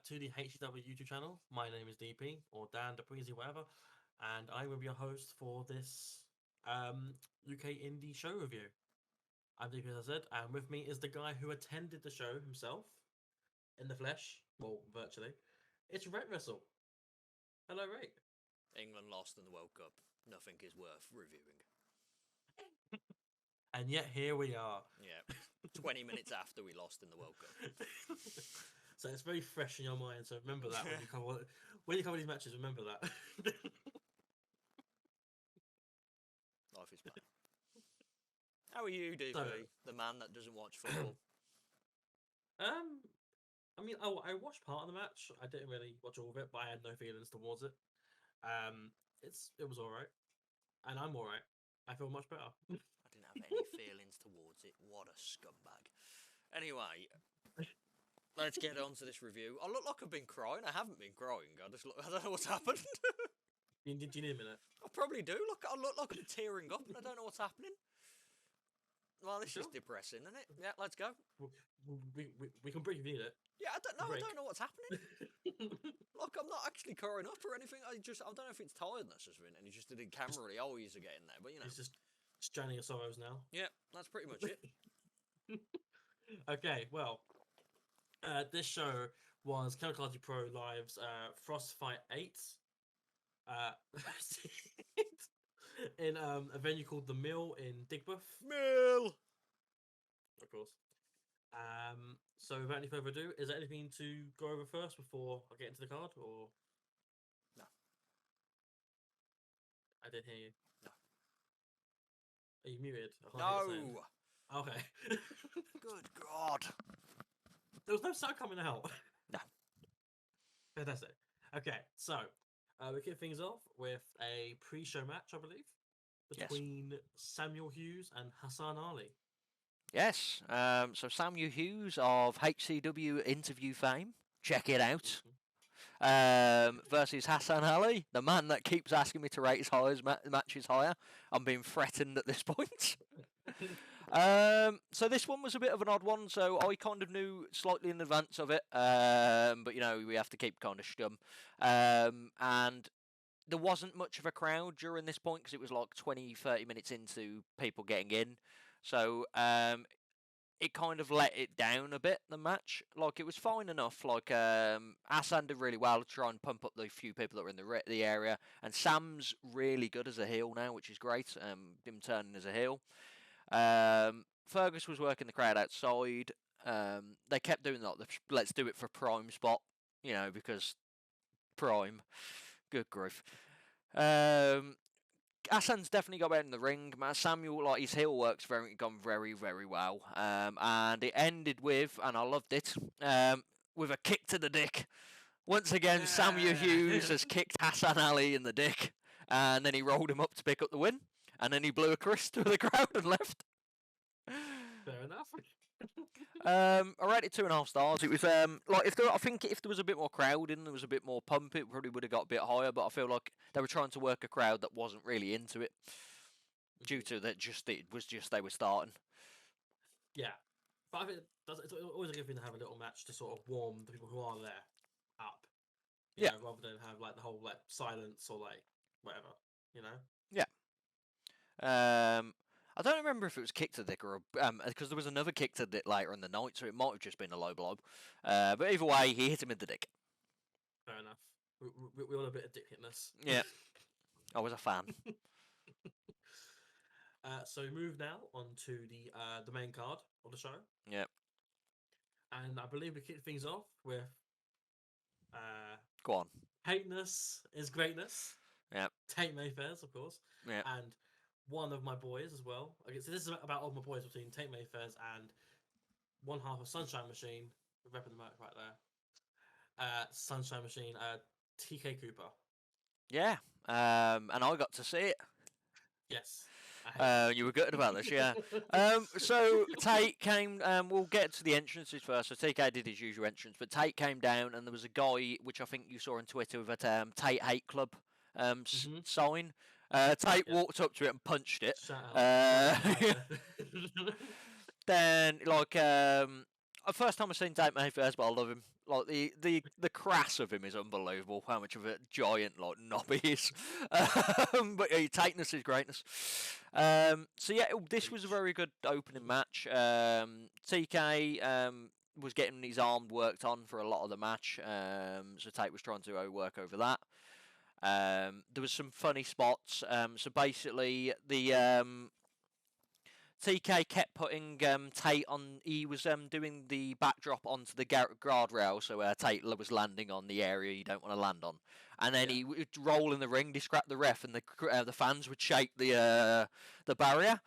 to the HCW YouTube channel. My name is DP, or Dan DePreezy, whatever, and I will be your host for this UK Indie show review. I'm DP, as I said, and with me is the guy who attended the show himself, in the flesh, well, virtually. It's RateWrestle. Hello, Rate. England lost in the World Cup. Nothing is worth reviewing. And yet here we are. Yeah, 20 minutes after we lost in the World Cup. So it's very fresh in your mind, so remember that when you cover these matches, remember that. Life is fun. How are you, DP, the man that doesn't watch football? I mean, I watched part of the match. I didn't really watch all of it, but I had no feelings towards it. It was all right, and I'm all right. I feel much better. I didn't have any feelings towards it. What a scumbag. Anyway, let's get on to this review. I look like I've been crying. I haven't been crying. I don't know what's happened. Do you need a minute? I probably do. I look like I'm tearing up, and I don't know what's happening. Well, this is depressing, isn't it? Yeah, let's go. We can breathe if you need it. Yeah, I don't know what's happening. Look, I'm not actually crying up or anything. I don't know if it's tiredness or something, and you just didn't camera really always are getting there, but you know. It's just drowning your sorrows now. Yeah, that's pretty much it. Okay, well, this show was Kamikaze Pro Live's Frost Fight 8. In a venue called The Mill in Digbeth. Mill! Of course. So without any further ado, is there anything to go over first before I get into the card, or? No. I didn't hear you. No. Are you muted? No! Okay. Good God. There was no sound coming out. No. Fantastic. Okay, so we kick things off with a pre-show match, I believe, between Samuel Hughes and Hassan Ali. Yes. So Samuel Hughes of HCW interview fame. Check it out. Versus Hassan Ali, the man that keeps asking me to rate his matches higher. I'm being threatened at this point. So this one was a bit of an odd one, so I kind of knew slightly in advance of it, but you know, we have to keep kind of stum. And there wasn't much of a crowd during this point because it was like 20-30 minutes into people getting in, so it kind of let it down a bit, the match. Like, it was fine enough. Like, Hassan did really well to try and pump up the few people that were in the area. And Sam's really good as a heel now, which is great. Him turning as a heel. Fergus was working the crowd outside. They kept doing that. Let's do it for Prime spot. You know, because Prime. Good grief. Hassan's definitely got better in the ring. Samuel, like, his heel work's gone very, very well. And it ended with, and I loved it, with a kick to the dick. Once again, Samuel Hughes has kicked Hassan Ali in the dick, and then he rolled him up to pick up the win, and then he blew a kiss to the crowd and left. Fair enough. I rated 2.5 stars. It was I think if there was a bit more crowd in, there was a bit more pump, it probably would have got a bit higher. But I feel like they were trying to work a crowd that wasn't really into it, due to that it was just they were starting. Yeah, but I think it's always a good thing to have a little match to sort of warm the people who are there up. You know, rather than have like the whole like silence or like whatever. You know. Yeah. I don't remember if it was kick to the dick or because there was another kick to the dick later in the night, so it might have just been a low blow. But either way, he hit him in the dick. Fair enough. We want a bit of dickness. Yeah, I was a fan. So we move now on to the main card of the show. Yeah. And I believe we kick things off with Go on. Hateness is greatness. Yeah. Tate Mayfair's, of course. Yeah. And one of my boys as well. Okay, so this is about all my boys between Tate Mayfair's and one half of Sunshine Machine. We're repping the mark right there. Sunshine Machine, TK Cooper. Yeah. And I got to see it. Yes. You were good about this, yeah. So Tate came. We'll get to the entrances first. So TK did his usual entrance, but Tate came down, and there was a guy, which I think you saw on Twitter, with a Tate Hate Club sign. Tate walked up to it and punched it. Then, like, first time I've seen Tate Mayfair, but I love him. Like the crass of him is unbelievable. How much of a giant like knob he is. But yeah, tightness is greatness. So yeah, this was a very good opening match. TK was getting his arm worked on for a lot of the match. So Tate was trying to work over that. There was some funny spots. So basically, the TK kept putting Tate on. He was doing the backdrop onto the guardrail, so Tate was landing on the area you don't want to land on. And then he would roll in the ring, distract the ref, and the fans would shake the barrier.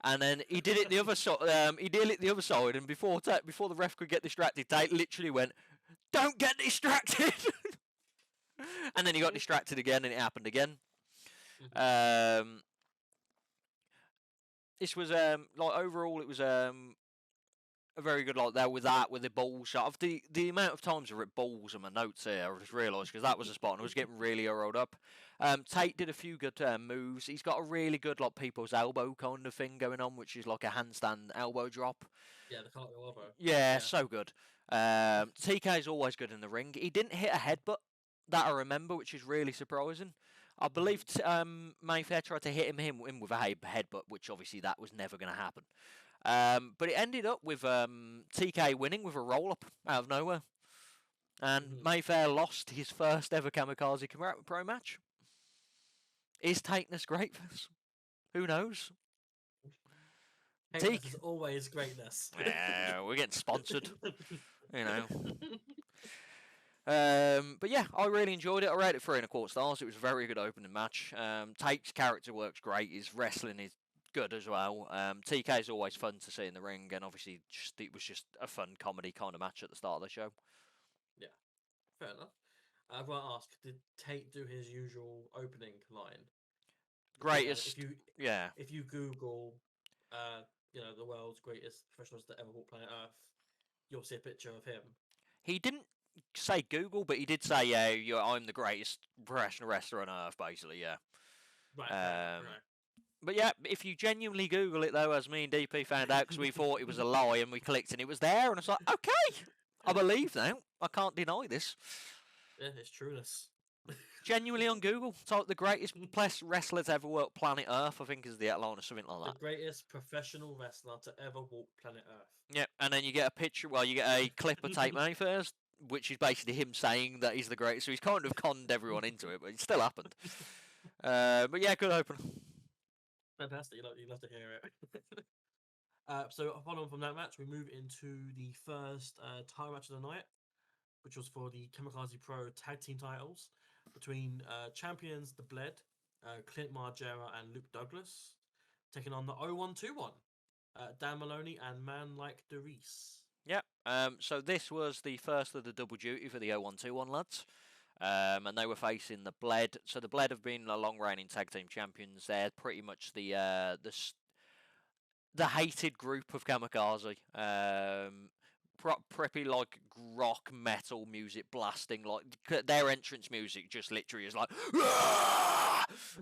And then he did it the other side. He did it the other side, and before the ref could get distracted, Tate literally went, "Don't get distracted." And then he got distracted again, and it happened again. This was like overall, it was a very good like there with the ball shot. Of the amount of times I ripped balls in my notes here, I just realised because that was a spot and I was getting really rolled up. Tate did a few good moves. He's got a really good like people's elbow kind of thing going on, which is like a handstand elbow drop. Yeah, the cartwheel elbow. Yeah, so good. TK is always good in the ring. He didn't hit a headbutt that I remember, which is really surprising. I believe Mayfair tried to hit him with a headbutt, which obviously that was never going to happen. But it ended up with TK winning with a roll-up out of nowhere. And Mayfair lost his first ever Kamikaze Pro match. Is tightness great for us? Who knows? Greatness is always greatness. Yeah, we're getting sponsored. You know. But yeah, I really enjoyed it. I rated it 3.25 stars. It was a very good opening match. Tate's character works great. His wrestling is good as well. TK is always fun to see in the ring, and obviously it was just a fun comedy kind of match at the start of the show. Yeah, fair enough. I've got to ask, did Tate do his usual opening line? Greatest, If you Google, the world's greatest professionals that ever walked planet Earth, you'll see a picture of him. He didn't say Google, but he did say, "Yeah, I'm the greatest professional wrestler on earth." Basically, yeah. Right. But yeah, if you genuinely Google it, though, as me and DP found out because we thought it was a lie and we clicked and it was there, and it's like, okay, I believe now. I can't deny this. Yeah, it's trueness. Genuinely on Google, type the greatest wrestlers ever walked planet Earth, I think is the outline or something like that. The greatest professional wrestler to ever walk planet Earth. Yeah, and then you get a picture, you get a clip of Tate Mayfair, which is basically him saying that he's the greatest. So he's kind of conned everyone into it, but it still happened. But yeah, good opener. Fantastic. You'd love to hear it. So following from that match, we move into the first title match of the night, which was for the Kamikaze Pro Tag Team titles between champions The Bled, Clint Margera and Luke Douglas, taking on the 0121, Dan Maloney and Man Like DeReese. Yep. So this was the first of the double duty for the 0121 lads. And they were facing the Bled. So the Bled have been a long-reigning tag team champions. They're pretty much the hated group of Kamikaze. Preppy like rock metal music blasting, like their entrance music just literally is like.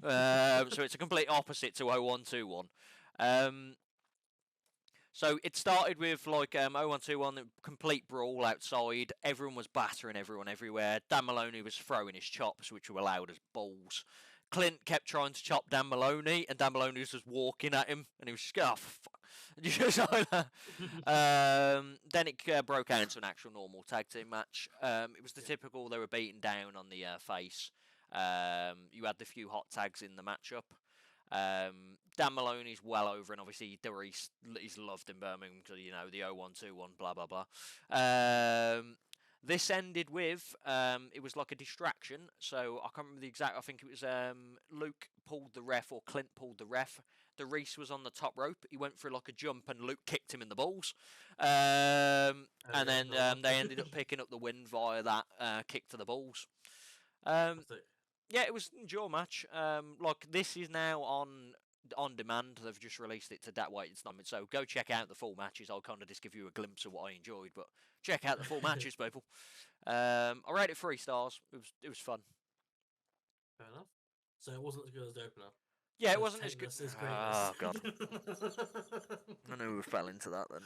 So it's a complete opposite to 0121. So it started with like 0121, complete brawl outside. Everyone was battering everyone everywhere. Dan Maloney was throwing his chops, which were loud as balls. Clint kept trying to chop Dan Maloney, and Dan Maloney was just walking at him, and he was just going, oh, fuck. Just like that. Then it broke out into an actual normal tag team match. It was the typical, they were beaten down on the face. You had the few hot tags in the matchup. Dan Maloney's well over, and obviously he's loved in Birmingham because, the 0121, blah, blah, blah. This ended with, it was like a distraction, so I can't remember the exact, I think it was Luke pulled the ref, or Clint pulled the ref. DeReese was on the top rope, he went for like a jump, and Luke kicked him in the balls. And then they ended up picking up the win via that kick to the balls. Yeah, it was an enjoy match. Like this is now on demand. They've just released it to that way. It's not so go check out the full matches. I'll kind of just give you a glimpse of what I enjoyed, but check out the full matches, people. I rated it 3 stars. It was fun. Fair enough. So it wasn't as good as the opener. Yeah, it Because wasn't as good. taintless is Oh greatness. god, I knew we fell into that then.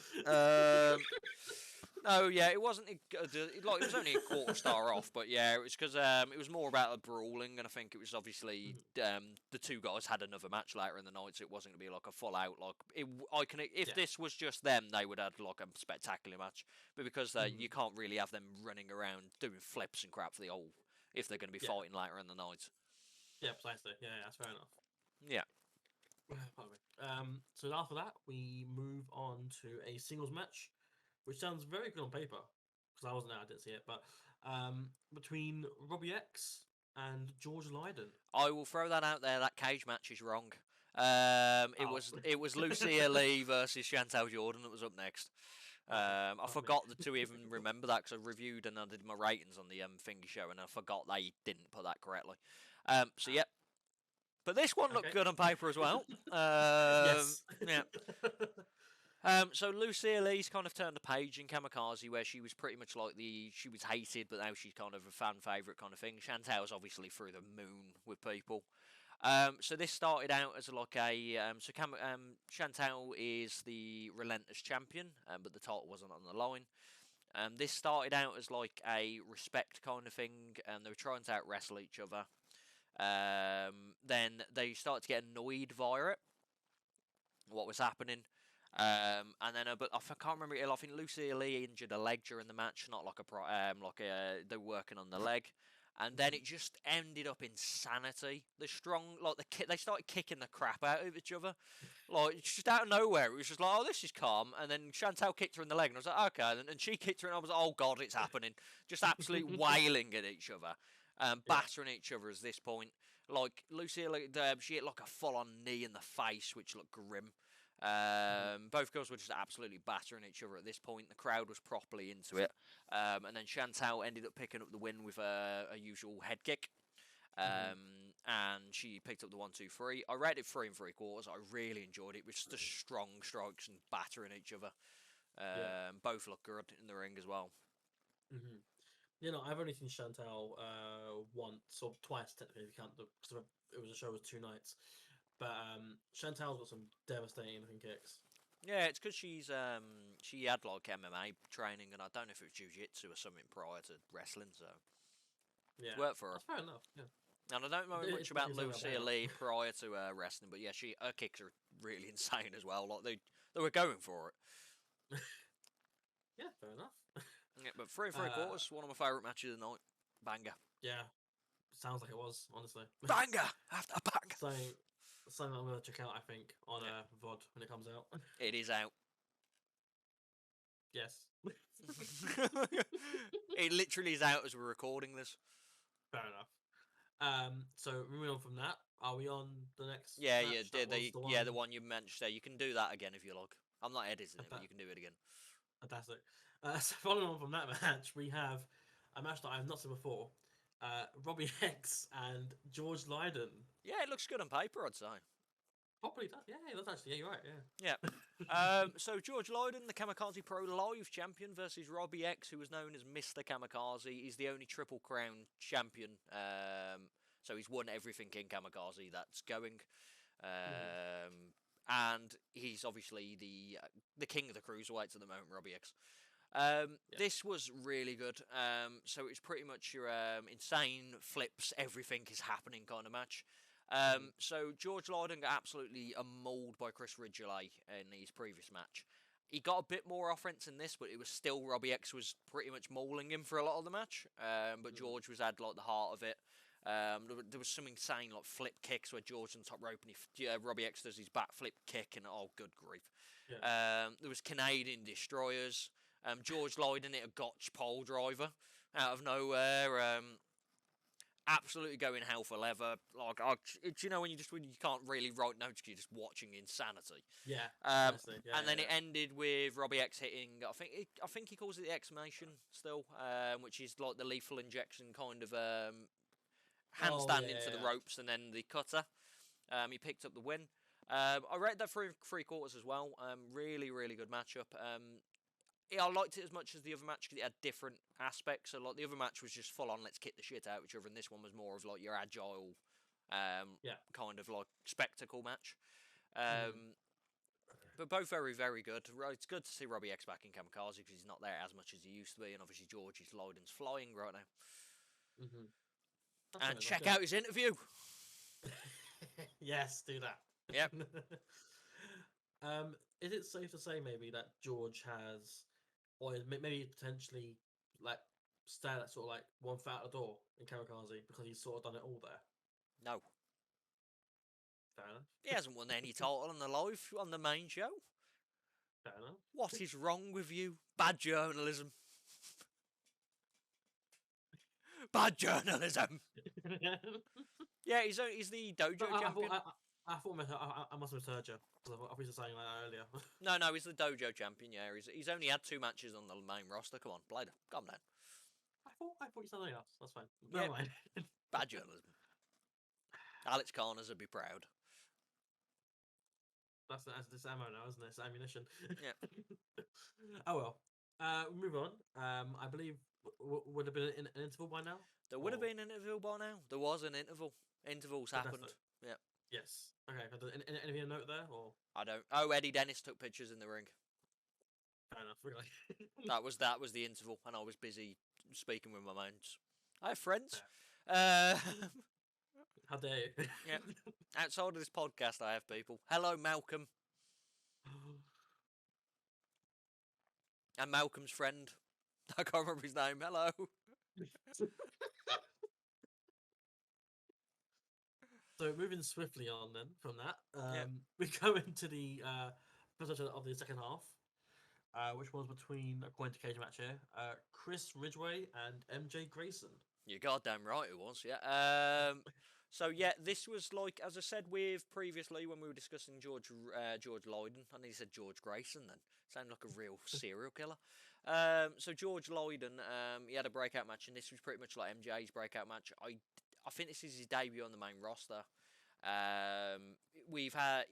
No, yeah, it wasn't like it was only a quarter star off, but yeah, it was because it was more about a brawling, and I think it was obviously the two guys had another match later in the night, so it wasn't gonna be like a full out like it. I can if this was just them, they would have like a spectacular match, but because you can't really have them running around doing flips and crap for the whole if they're gonna be fighting later in the night. Yeah, precisely. Yeah, that's fair enough. Yeah. So after that, we move on to a singles match, which sounds very good on paper because I wasn't there, I didn't see it, but between Robbie X and George Lydon. I will throw that out there. That cage match is wrong. It was Lucia Lee versus Chantal Jordan that was up next. I forgot to even remember that because I reviewed and I did my ratings on the thingy show, and I forgot they didn't put that correctly. So yeah. But this one looked good on paper as well. Yes. Yeah. So Lucia Lee's kind of turned the page in Kamikaze, where she was pretty much like she was hated, but now she's kind of a fan favourite kind of thing. Chantal's obviously through the moon with people. So this started out as like a Chantal is the relentless champion, but the title wasn't on the line. This started out as like a respect kind of thing, and they were trying to out wrestle each other. Then they started to get annoyed via it, what was happening. And then, but I can't remember. I think Lucia Lee injured a leg during the match, not like they were working on the leg, and then it just ended up insanity. The strong, like they started kicking the crap out of each other, like just out of nowhere. It was just like, oh, this is calm, and then Chantal kicked her in the leg, and I was like, okay, and she kicked her, and I was like, oh god, it's happening. Just absolute wailing at each other. Battering each other at this point. Like Lucia, she hit like a full-on knee in the face, which looked grim. Both girls were just absolutely battering each other at this point. The crowd was properly into it. And then Chantal ended up picking up the win with a usual head kick. And she picked up the 1-2-3. I rated 3 3/4. I really enjoyed it. It was just the strong strikes and battering each other. Both look good in the ring as well. You know, I've only seen Chantal once or twice technically if you count because it was a show with 2 nights. But Chantal's got some devastating looking kicks. Yeah, it's because she had like MMA training, and I don't know if it was jiu-jitsu or something prior to wrestling, so yeah, it's worked for her. That's fair enough. Yeah. And I don't know much about Lucia Lee prior to wrestling, but yeah, her kicks are really insane as well. Like they were going for it. Yeah, fair enough. Yeah, but 3 3/4, one of my favourite matches of the night. Banger. Yeah, sounds like it was, honestly. Banger after banger. Something I'm going to check out, I think, on VOD when it comes out. It is out. Yes. It literally is out as we're recording this. Fair enough. So moving on from that, are we on the next? Yeah, match? The one you mentioned there. You can do that again if you like. I'm not editing it, but you can do it again. Fantastic. So following on from that match, we have a match that I have not seen before. Robbie X and George Lydon. Yeah, it looks good on paper, I'd say. Probably does. Yeah, it does actually. Yeah, you're right. Yeah. Yeah. So George Lydon, the Kamikaze Pro Live champion, versus Robbie X, who was known as Mr. Kamikaze. He's the only Triple Crown champion. So he's won everything in Kamikaze that's going. And he's obviously the king of the cruiserweights at the moment, Robbie X. This was really good. So it's pretty much your insane flips, everything is happening kind of match. So George Lydon got absolutely mauled by Chris Ridgely in his previous match. He got a bit more offense in this, but it was still Robbie X was pretty much mauling him for a lot of the match. But George had like the heart of it. There was some insane like flip kicks where George on the top rope and Robbie X does his back flip kick and oh good grief. Yeah. There was Canadian destroyers. George Lydon hit a gotch pole driver out of nowhere. Absolutely going hell for leather. Like, do you know when you can't really write notes because you're just watching insanity? Yeah. And then it ended with Robbie X hitting. I think he calls it the X-Mation still, which is like the lethal injection kind of handstand into the ropes and then the cutter. He picked up the win. I rated that 3 3/4 as well. Really, really good matchup. I liked it as much as the other match because it had different aspects. So like the other match was just full on, let's kick the shit out of each other, and this one was more of like your agile kind of like spectacle match. But both very, very good. It's good to see Robbie X back in Kamikaze because he's not there as much as he used to be, and obviously Georgie Lydon's flying right now. And check out his interview. Yes, do that. Yep. Is it safe to say maybe that George has, or maybe potentially like stand at sort of like one foot out the door in Kamikaze because he's sort of done it all there? No. Fair enough. He hasn't won any title on the main show. Fair enough. What is wrong with you? Bad journalism. Bad journalism. Yeah, he's the dojo champion. I thought I must have misheard you. I thought you were saying that earlier. No, he's the dojo champion. Yeah, he's only had 2 matches on the main roster. Come on, Blader, calm down. I thought you said something else. That's fine. Yeah. Never mind. Bad journalism. Alex Carners would be proud. That's this ammo now, isn't it? It's ammunition. Yeah. Oh well. Move on. I believe would have been an interval by now. There would have been an interval by now. There was an interval. Intervals happened. Yeah. Yes. Okay. Anything to note there, or I don't. Oh, Eddie Dennis took pictures in the ring. fair enough. Really. that was the interval, and I was busy speaking with my mates. I have friends. How dare you? Yeah. Outside of this podcast, I have people. Hello, Malcolm. And Malcolm's friend. I can't remember his name. Hello. So moving swiftly on then from that, we go into the position of the second half, which was between, according to Cage Match here, Chris Ridgway and MJ Grayson. You're goddamn right it was, yeah. So yeah, this was like, as I said with previously when we were discussing George Lydon. I nearly said George Grayson then. Sounded like a real serial killer. So George Lydon, he had a breakout match, and this was pretty much like MJ's breakout match. I think this is his debut on the main roster.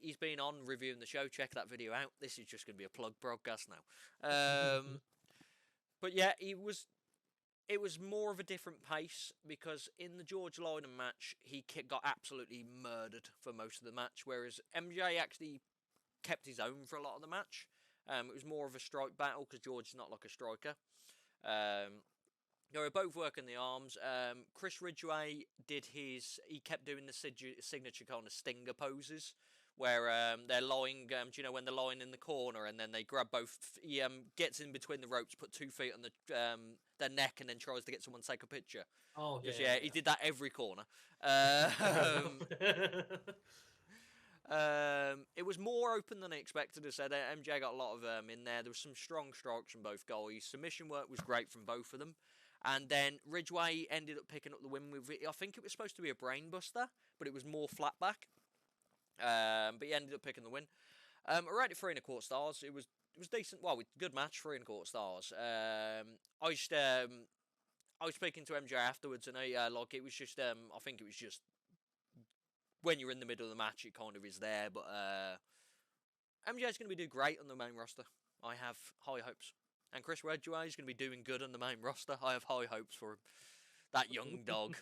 He's been on reviewing the show. Check that video out. This is just going to be a plug broadcast now. But yeah, it was more of a different pace because in the George Lydon match, he got absolutely murdered for most of the match, whereas MJ actually kept his own for a lot of the match. It was more of a strike battle because George is not like a striker. They were both working the arms. Chris Ridgway he kept doing the signature kind of stinger poses where they're lying, do you know when they're lying in the corner and then they grab both, he gets in between the ropes, put 2 feet on their neck and then tries to get someone to take a picture. Oh, yeah. He did that every corner. It was more open than I expected. I said MJ got a lot of in there. There was some strong strikes from both guys. Submission work was great from both of them. And then Ridgway ended up picking up the win with, I think it was supposed to be a brainbuster, but it was more flat back. But he ended up picking the win. I rated 3 1/4 stars. It was decent. Well, good match, 3 1/4 stars. I was speaking to MJ afterwards, and it was just I think it was just when you're in the middle of the match, it kind of is there. But MJ's going to be doing great on the main roster. I have high hopes. And Chris Ridgway is going to be doing good on the main roster. I have high hopes for him. That young dog.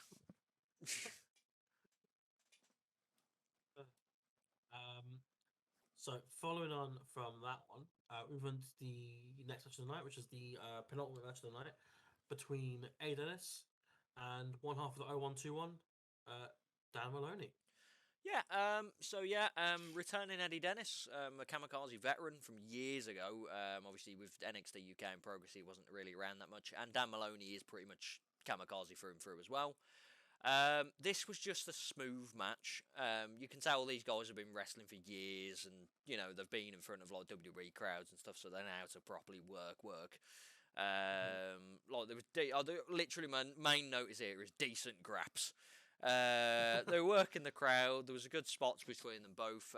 So following on from that one, we went to the next match of the night, which is the penultimate match of the night between A. Dennis and one half of the 0121, Dan Maloney. Yeah, returning Eddie Dennis, a Kamikaze veteran from years ago. Obviously, with NXT UK in progress, he wasn't really around that much. And Dan Maloney is pretty much Kamikaze through and through as well. This was just a smooth match. You can tell these guys have been wrestling for years, and you know they've been in front of like WWE crowds and stuff, so they know how to properly work. Literally, my main notice here is decent graps. They were working the crowd. There was a good spots between them both.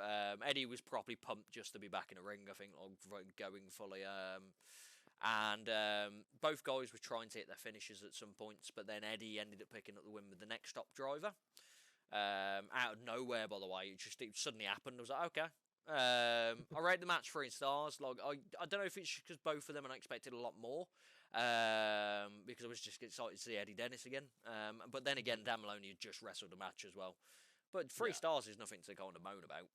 Eddie was probably pumped just to be back in a ring, I think, going fully. And both guys were trying to hit their finishes at some points, but then Eddie ended up picking up the win with the next stop driver. Out of nowhere, by the way, it suddenly happened. I was like, okay. I rated the match 3 stars. Like I don't know if it's because both of them, and I expected a lot more. Because I was just excited to see Eddie Dennis again. But then again, Dan Maloney had just wrestled a match as well. But 3 stars is nothing to kind of moan about.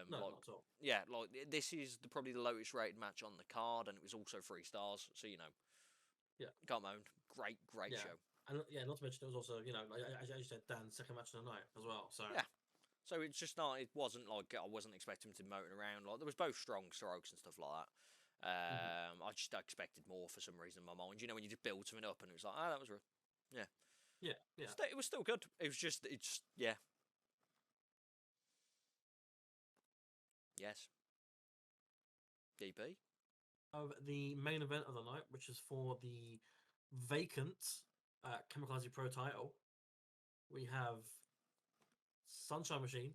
No, like, not at all. yeah, like this is probably the lowest rated match on the card, and it was also 3 stars. So can't moan. Great show. And not to mention it was also as you said, Dan's second match of the night as well. So yeah. So it's just not. It wasn't like I wasn't expecting him to motor around. Like there was both strong strokes and stuff like that. I just expected more for some reason in my mind. When you just build something up and it was like, that was real. Yeah. It was still good. It was just, yeah. Yes. DP. Of the main event of the night, which is for the vacant Kamikaze Pro title, we have Sunshine Machine,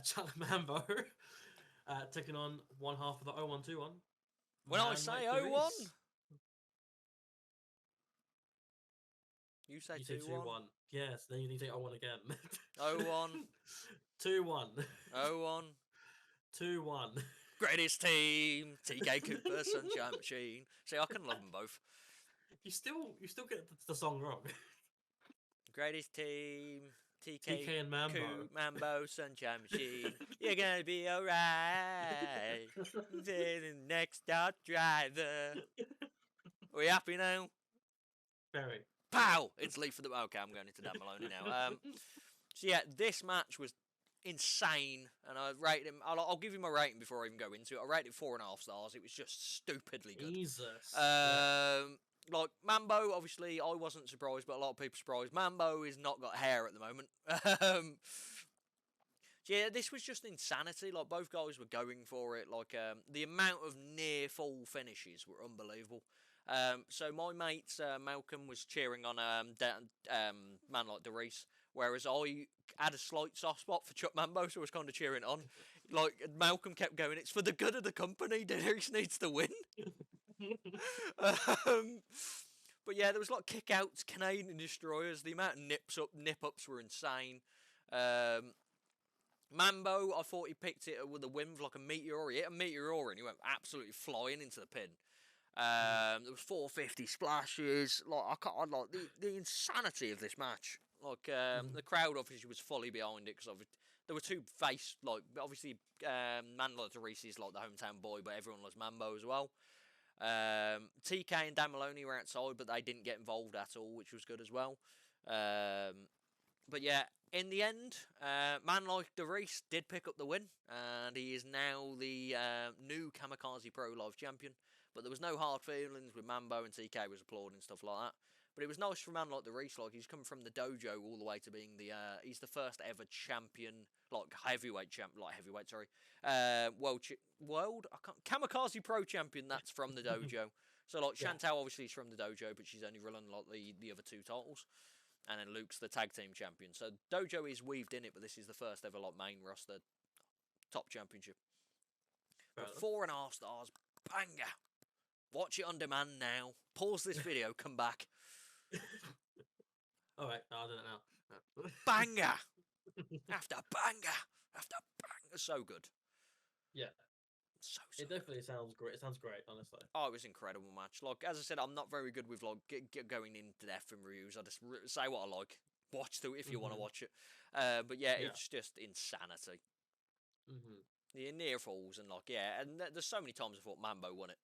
Chuck Mambo, taking on one half of the 0121. When I say 01, you say 2-1. Yes, then you need to say 01 again. 01. 2-1. 01. 2-1. Greatest team, TK Cooper, Sunshine Machine. See, I can love them both. You still get the song wrong. Greatest team, TK and Mambo. Mambo, Sunshine Machine. You're gonna be alright. Next stop driver. Are we happy now? Very. Pow! It's Leaf for the. Okay, I'm going into Dan Maloney now. So yeah, this match was insane, and I rated him. I'll give you my rating before I even go into it. I rated 4.5 stars. It was just stupidly good. Jesus. Like Mambo, obviously, I wasn't surprised, but a lot of people surprised. Mambo has not got hair at the moment. Yeah, this was just insanity. Like both guys were going for it. Like the amount of near fall finishes were unbelievable. So my mate Malcolm was cheering on man like DeReese, whereas I had a slight soft spot for Chuck Mambo, so I was kind of cheering on. Like Malcolm kept going, "It's for the good of the company. DeReese needs to win." But yeah, there was like kickouts, Canadian destroyers. The amount of nip ups were insane. Mambo, I thought he picked it with a win with like a meteor. He hit a meteor and he went absolutely flying into the pin. There was 450 splashes. Like like the insanity of this match. Like the crowd obviously was fully behind it because there were two face like obviously Man like DeReese is like the hometown boy, but everyone loves Mambo as well. TK and Dan Maloney were outside, but they didn't get involved at all, which was good as well. But yeah, in the end, man like DeReese did pick up the win, and he is now the new Kamikaze Pro Live champion. But there was no hard feelings with Mambo, and TK was applauding and stuff like that. But it was nice for a man like DeReese, like he's come from the dojo all the way to being he's the first ever champion, like heavyweight, sorry, Kamikaze Pro champion. That's from the dojo. So like Chantal obviously is from the dojo, but she's only running like the other two titles. And then Luke's the tag team champion. So dojo is weaved in it, but this is the first ever like main roster top championship. But 4.5 stars, banger. Watch it on demand now. Pause this video, come back. Alright, I'll do that now. Banger! After banger! After banger! So good. Yeah. So it definitely sounds great. It sounds great, honestly. Oh, it was an incredible match. Like, as I said, I'm not very good with like going into depth and reviews. I just say what I like. Watch it if you want to watch it. But yeah, it's just insanity. The near falls and like, and there's so many times I thought Mambo won it.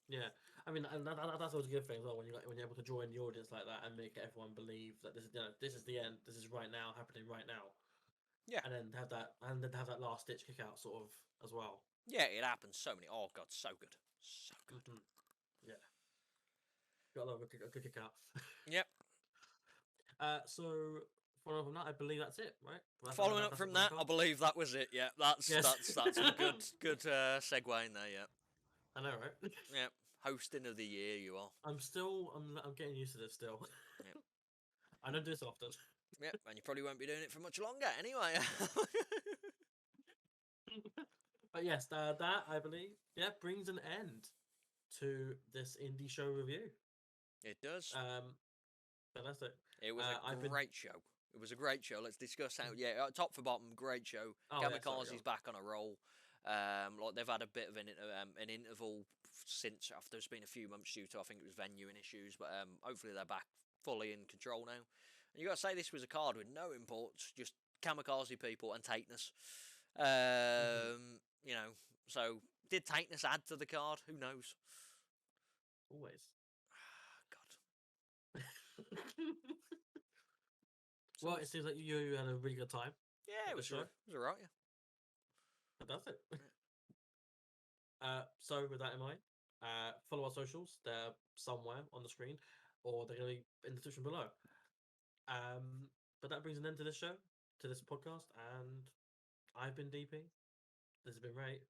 Yeah, I mean, and that's always a good thing as well when you're able to join the audience like that and make everyone believe that this is the end, this is right now, happening right now. Yeah, and then have that last ditch kick out sort of as well. Yeah, it happens so many. Oh god, so good, so good. Yeah, got a lot of a good kick out. Yep. So following up from that, I believe that's it, right? Following up from that, I believe that was it. Yeah, that's a good segue in there. Yeah. I know, right? Yeah, hosting of the year you are. I'm getting used to this still. Yep. I don't do this often. Yep, and you probably won't be doing it for much longer anyway. But yes, that I believe, brings an end to this indie show review. It does. Fantastic. It was a great show. It was a great show. Let's discuss how. Yeah, top for bottom, great show. Kamikaze's back on a roll. Like they've had a bit of an interval since there's been a few months due to I think it was venuing issues, but hopefully they're back fully in control now. You got to say this was a card with no imports, just Kamikaze people and Tateness. You know, so did Tateness add to the card? Who knows? Always. God. Well, it seems like you had a really good time. Yeah, it was alright. Yeah. That's it. So with that in mind, follow our socials. They're somewhere on the screen, or they're going to be in the description below. But that brings an end to this show, to this podcast, and I've been DP. This has been Ray.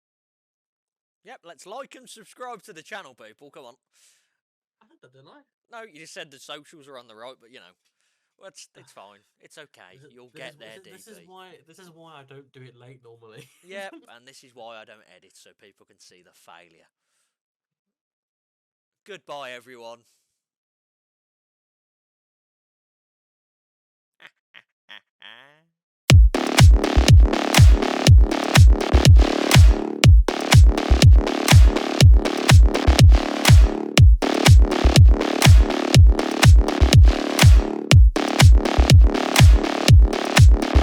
Yep, let's like and subscribe to the channel, people. Come on. I had that, didn't I? No, you just said the socials are on the right, but you know, well, it's fine. It's okay. You'll get there, DP. This is why I don't do it late normally. Yep, and this is why I don't edit, so people can see the failure. Goodbye, everyone.